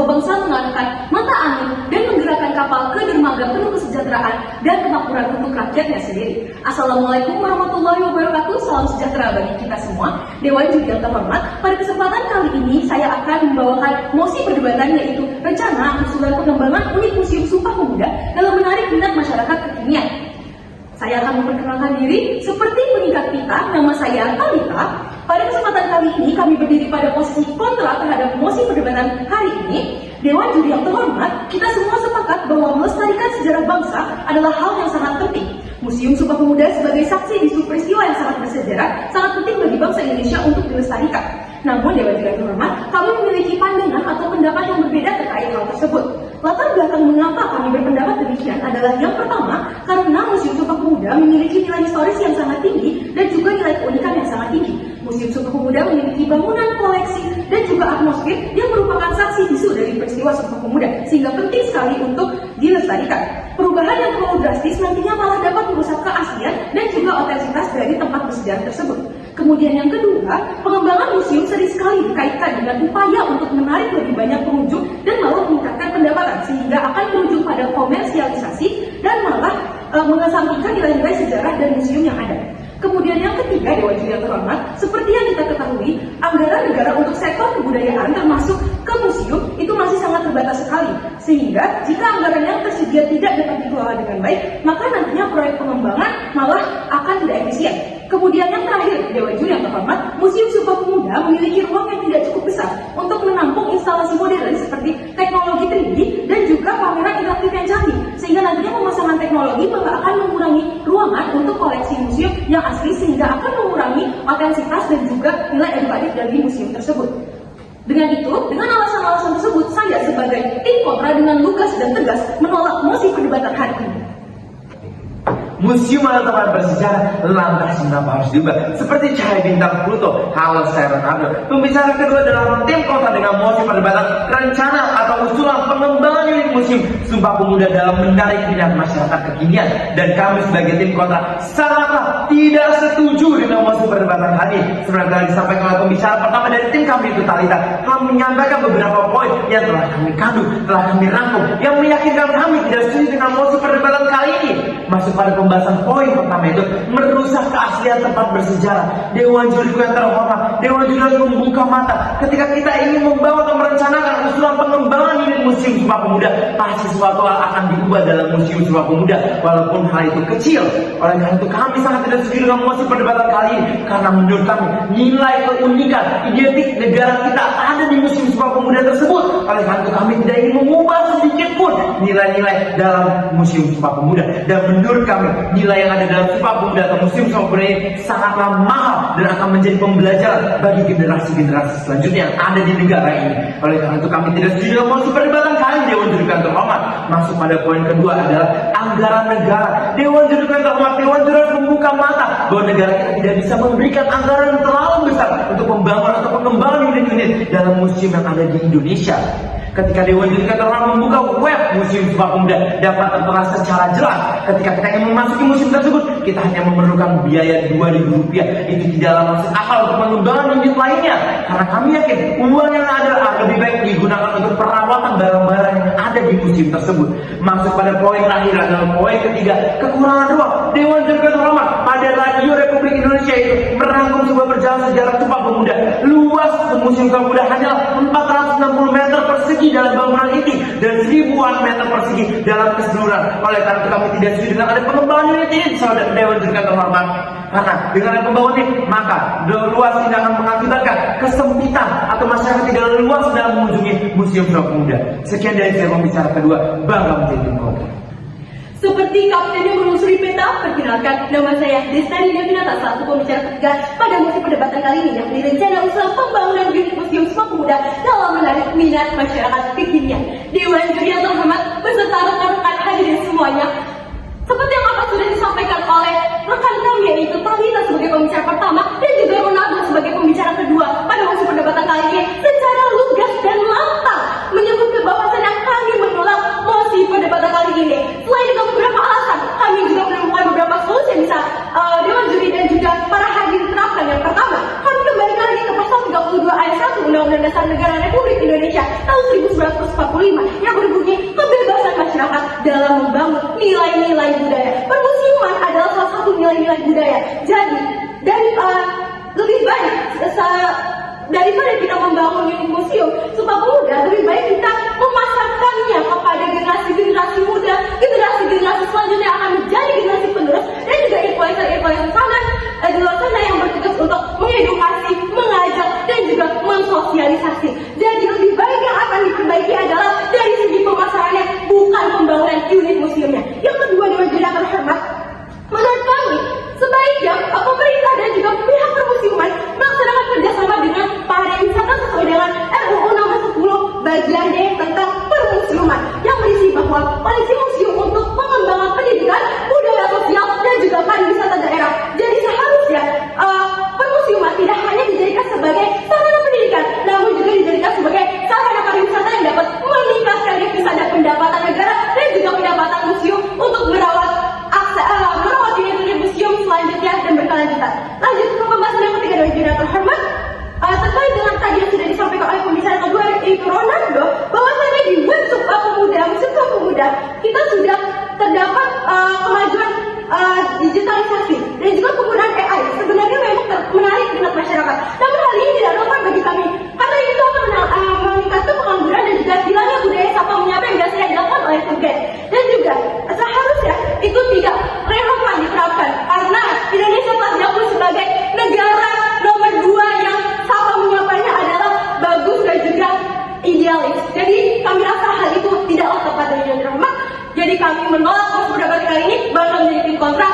sebuah bangsa mengalihkan mata angin dan menggerakkan kapal ke dermaga penuh kesejahteraan dan kemakmuran untuk rakyatnya sendiri. Assalamualaikum warahmatullahi wabarakatuh. Salam sejahtera bagi kita semua. Dewan Juri yang terhormat, pada kesempatan kali ini saya akan membawakan mosi perdebatan, yaitu rencana usulan pengembangan unit Museum Sumpah Pemuda dalam menarik minat masyarakat kekinian. Saya akan memperkenalkan diri seperti pengikat kita. Nama saya Talita. Pada kesempatan kali ini kami berdiri pada posisi kontra terhadap mosi perdebatan hari ini. Dewan Juri yang terhormat, kita semua sepakat bahwa melestarikan sejarah bangsa adalah hal yang sangat penting. Museum Sumpah Pemuda sebagai saksi bisu peristiwa yang sangat bersejarah sangat penting bagi bangsa Indonesia untuk dilestarikan. Namun Dewan Juri yang terhormat, kami memiliki pandangan atau pendapat yang berbeda terkait hal tersebut. Latar belakang mengapa kami berpendapat demikian adalah yang pertama, karena Museum Sumpah Pemuda memiliki nilai historis yang sangat tinggi dan juga nilai keunikan yang sangat tinggi. Museum Sumpah Pemuda memiliki bangunan, koleksi, dan juga atmosfer yang merupakan saksi bisu dari peristiwa Sumpah Pemuda, sehingga penting sekali untuk dilestarikan. Perubahan yang terlalu drastis nantinya malah dapat merusak keaslian dan juga otentisitas dari tempat bersejarah tersebut. Kemudian yang kedua, pengembangan museum sering sekali dikaitkan dengan upaya untuk menarik lebih banyak pengunjung dan malah meningkatkan pendapatan, sehingga akan berujung pada komersialisasi dan malah mengesampingkan nilai-nilai sejarah dan museum yang ada. Kemudian yang ketiga, Dewan Juri yang terhormat, seperti yang kita ketahui, anggaran negara untuk sektor kebudayaan termasuk ke museum itu masih sangat terbatas sekali. Sehingga jika anggaran yang tersedia tidak dapat dikelola dengan baik, maka nantinya proyek pengembangan malah akan tidak efisien. Kemudian yang terakhir, Dewan Juri yang terhormat, Museum Sumpah Pemuda memiliki ruang yang tidak cukup besar untuk menampung instalasi modern seperti teknologi 3D dan juga pameran interaktif yang canggih, sehingga nantinya pemasangan teknologi malah akan mengurangi ruangan untuk koleksi museum yang asli, sehingga akan mengurangi otentisitas dan juga nilai edukatif dari museum tersebut. Dengan itu, dengan alasan-alasan tersebut, saya sebagai tim kontra dengan lugas dan tegas menolak mosi perdebatan hari ini. Museum adalah tempat bersejarah, lantas mengapa harus diubah? Seperti cahaya bintang Pluto. Halo, saya Ronaldo. Pembicara kedua dalam tim kontra dengan mosi perdebatan rencana atau usulan pengembangan unit Museum Sumpah Pemuda dalam menarik minat masyarakat kekinian. Dan kami sebagai tim kontra sangatlah tidak setuju dengan mosi perdebatan hari ini. Seperti telah disampaikan oleh pembicara pertama dari tim kami itu Talita, telah menyampaikan beberapa poin yang telah kami kandung, telah kami rangkum, yang meyakinkan kami tidak setuju dengan mosi perdebatan kali ini. Masuk pada pembahasan poin pertama, itu merusak keaslian tempat bersejarah. Dewan Juri yang terhormat, Dewan Juri harus membuka mata ketika kita ingin membawa atau merencanakan usulan pengembangan unit Museum Sumpah Pemuda. Pasti sesuatu hal akan diubah dalam Museum Sumpah Pemuda, walaupun hal itu kecil. Oleh karena itu kami sangat tidak setuju dengan mosi perdebatan kali ini, karena menurut kami nilai keunikan identik negara kita ada di Museum Sumpah Pemuda tersebut. Oleh karena itu kami tidak ingin mengubah sedikit pun nilai-nilai dalam Museum Sumpah Pemuda. Dan menurut kami nilai yang ada dalam Sumpah Pemuda atau Museum Sumpah Pemuda ini sangatlah mahal dan akan menjadi pembelajaran bagi generasi-generasi selanjutnya yang ada di negara ini. Oleh karena itu kami tidak setuju dengan mosi perdebatan kali ini. Dewan Juri yang terhormat, masuk pada poin kedua adalah anggaran negara. Dewan Juri yang terhormat, Dewan Juri harus membuka mata bahwa negara kita tidak bisa memberikan anggaran yang terlalu besar untuk membangun atau pengembangan unit-unit dalam museum yang ada di Indonesia. Ketika Dewan Juri yang terhormat membuka web Museum Sumpah Pemuda, dapat tertera secara jelas ketika kita ingin memasuki museum tersebut, kita hanya memerlukan biaya Rp2.000. Itu tidaklah masuk akal untuk pengembangan unit lainnya, karena kami yakin uang yang ada lebih baik digunakan untuk perawatan barang-barang yang ada di museum tersebut. Masuk pada poin terakhir adalah poin ketiga, kekurangan ruang. Dewan Juri yang terhormat, pada Radio Republik Indonesia itu merangkum sebuah perjalanan sejarah Sumpah Pemuda. Luas Museum Sumpah Pemuda hanya 460 meter persegi dalam bangunan inti dan ribuan meter persegi dalam keseluruhan. Oleh karena itu kami tidak setuju dengan ada pengembangan unit ini, saudara Dewan Juri yang terhormat. Karena dengan ada pembangunan ini, maka luas tidak akan mengakibatkan kesempitan atau masyarakat tidak luas dalam mengunjungi Museum Sumpah Pemuda. Sekian dari saya pembicara kedua, bangga menjadi tim kontra. Seperti kapten yang menelusuri peta, perkenalkan, nama saya Destani Devinata, satu pembicara ketiga pada mosi perdebatan kali ini, yang rencana usulan pembangunan unit Museum Sumpah Pemuda dalam menarik minat masyarakat kekinian. Dewan Juri yang terhormat beserta rekan-rekan hadirin semuanya, seperti yang apa sudah disampaikan oleh rekan kami, yaitu Talita sebagai pembicara pertama dan juga Ronaldo sebagai pembicara kedua pada mosi perdebatan kali ini, secara lugas dan lantang menyebut bahwasannya kami menolak mosi perdebatan kali ini. Selain dengan beberapa alasan, kami juga menemukan beberapa solusi yang bisa Dewan Juri dan juga para hadirin terapkan. Yang pertama, kami kembali lagi ke pasal 32 ayat 1 Undang-Undang Dasar Negara Republik Indonesia tahun 1945 yang berbunyi kebebasan masyarakat dalam membangun nilai-nilai budaya. Permusiuman adalah salah satu nilai-nilai budaya. Jadi lebih baik daripada kita membangun unit museum Sumpah Pemuda, lebih baik kita memasarkannya kepada generasi-generasi muda, generasi-generasi selanjutnya akan menjadi generasi penerus, dan juga influencer-influencer sangat di luar sana yang bertugas untuk mengedukasi, mengajak, dan juga mensosialisasi. Jadi lebih baik yang akan diperbaiki adalah dari segi pemasarannya, bukan pembangunan unit museumnya. Yang kedua, Dewan Juri terhormat, menurut kami sebaiknya pemerintah dan juga pihak permusiuman melaksanakan kerjasama dengan pariwisata sesuai dengan RUU Nomor 10 Bagian D tentang permusiuman yang berisi bahwa polisi museum untuk pengembangan pendidikan, budaya sosial, dan juga pariwisata daerah. Jadi seharusnya permusiuman tidak hanya dijadikan sebagai sarana pendidikan, namun juga dijadikan sebagai sarana pariwisata yang dapat meningkatkan devisa dan pendapatan negara dan juga pendapatan museum untuk merawat unit museum selanjutnya dan berkelanjutan. Lanjut ke pembahasan yang ketiga dari Dewan terhormat, terkait dengan tadi yang sudah disampaikan oleh pembicara kedua yaitu Ronaldo, bahwasanya di web Sumpah Pemuda, museum Sumpah Pemuda kita sudah terdapat kemajuan digitalisasi dan juga penggunaan AI. Sebenarnya memang menarik minat masyarakat, namun hal ini tidak relevan bagi kami karena itu akan meningkatkan pengangguran dan juga hilangnya budaya sapa menyapa yang biasanya dilakukan oleh tour guide. Dan juga seharusnya itu tidak relevan diterapkan karena Indonesia telah diakui sebagai negara nomor 2 yang sapa menyapanya adalah bagus dan juga idealis. Jadi kami rasa hal itu tidaklah tepat dari yang terhormat. Jadi kami menolak pendapat kali ini, bahkan menjadi tim kontra.